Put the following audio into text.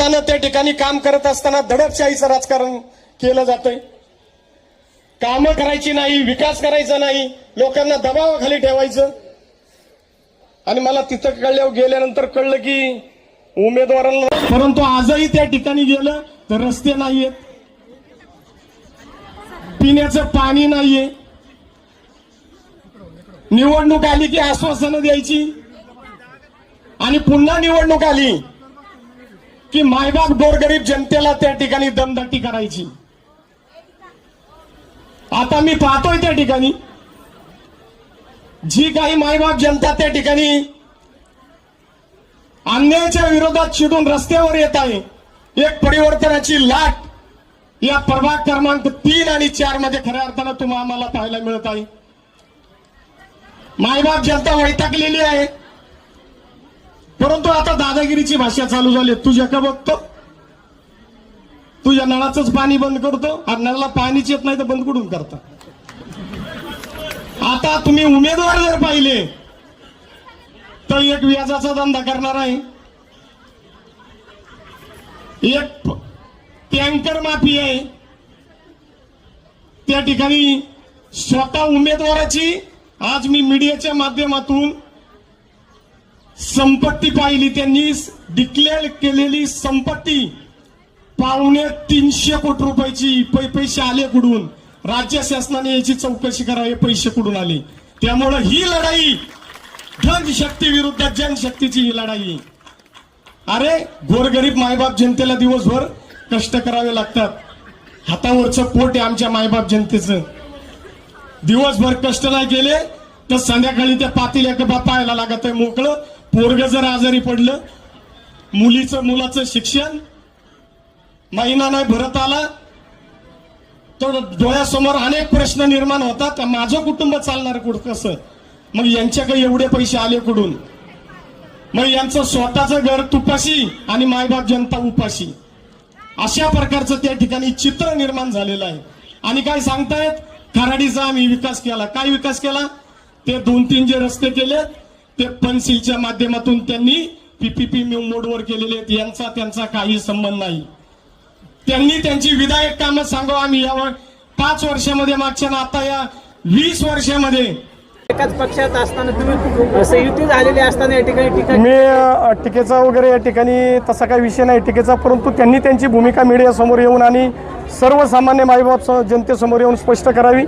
शासनानं त्या ठिकाणी काम करत असताना दडपशाहीचं राजकारण केलं जातंय। कामं करायची नाही, विकास करायचा नाही, लोकांना दबावाखाली ठेवायचं। आणि मला तिथं गेल्यानंतर कळलं की उमेदवारांना, परंतु आजही त्या ठिकाणी गेलं तर रस्ते नाहीयेत, पिण्याचं पाणी नाहीये। निवडणूक आली की आश्वासनं द्यायची आणि पुन्हा निवडणूक आली की मायबाप गोरगरीब जनतेला त्या ठिकाणी दमदाटी करायची। आता मी पाहतोय त्या ठिकाणी जी काही मायबाप जनता त्या ठिकाणी अन्यायाच्या विरोधात चिडून रस्त्यावर येत आहे, एक परिवर्तनाची लाट या प्रभाग क्रमांक 3 आणि 4 मध्ये खऱ्या अर्थानं तुम्हाला आम्हाला पाहायला मिळत आहे। मायबाप जनता वैतागलेली आहे, परंतु आता दादागिरीची भाषा चालू झाली। तुझ्या का बघतो, तुझ्या नळाचंच पाणी बंद करतो, आणि नळाला पाणीच येत नाही तर बंद कुठून करता। आता तुम्ही उमेदवार जर पाहिले तर एक व्याजाचा धंदा करणार आहे, एक टँकर माफी आहे। त्या ठिकाणी स्वतः उमेदवाराची आज मी मीडियाच्या माध्यमातून संपत्ती पाहिली, त्यांनी डिक्लेअर केलेली संपत्ती 350 कोटी रुपयाची। पैसे आले कुठून? राज्य शासनाने याची चौकशी करावी, पैसे कुठून आले। त्यामुळे ही लढाई धनशक्ती विरुद्ध जनशक्तीची ही लढाई। अरे गोरगरीब मायबाप जनतेला दिवसभर कष्ट करावे लागतात, हातावरचं पोट आहे आमच्या मायबाप जनतेचं। दिवसभर कष्ट नाही केले तर संध्याकाळी त्या पातेल्या पाहायला लागत आहे मोकळं। पोरग जर आजारी पडलं, मुलाचं शिक्षण महिना नाही भरत आला तर डोळ्यासमोर अनेक प्रश्न निर्माण होतात। माझं कुटुंब चालणार कुठं कसं? मग यांच्याकडे एवढे पैसे आले कुठून? मग यांचं स्वतःचं घर तुपाशी आणि मायबाप जनता उपाशी, अशा प्रकारचं त्या ठिकाणी चित्र निर्माण झालेलं आहे। आणि काय सांगतायत, खराडीचा आम्ही विकास केला। काय विकास केला? ते 2-3 जे रस्ते केले ते पेन्सिलच्या माध्यमातून त्यांनी पीपीपी मोडवर केलेले आहेत, यांचा त्यांचा काही संबंध नाही। त्यांनी त्यांची विधायक कामं सांगावं आम्ही या 5 वर्षामध्ये मागच्या ना आता या 20 वर्षामध्ये एकाच पक्षात असताना तुम्ही संयुती झालेली असताना या ठिकाणी मी टीकेचा वगैरे या ठिकाणी तसा काही विषय नाही टीकेचा, परंतु त्यांनी त्यांची भूमिका मीडियासमोर येऊन आणि सर्वसामान्य मायबाप जनतेसमोर येऊन स्पष्ट करावी।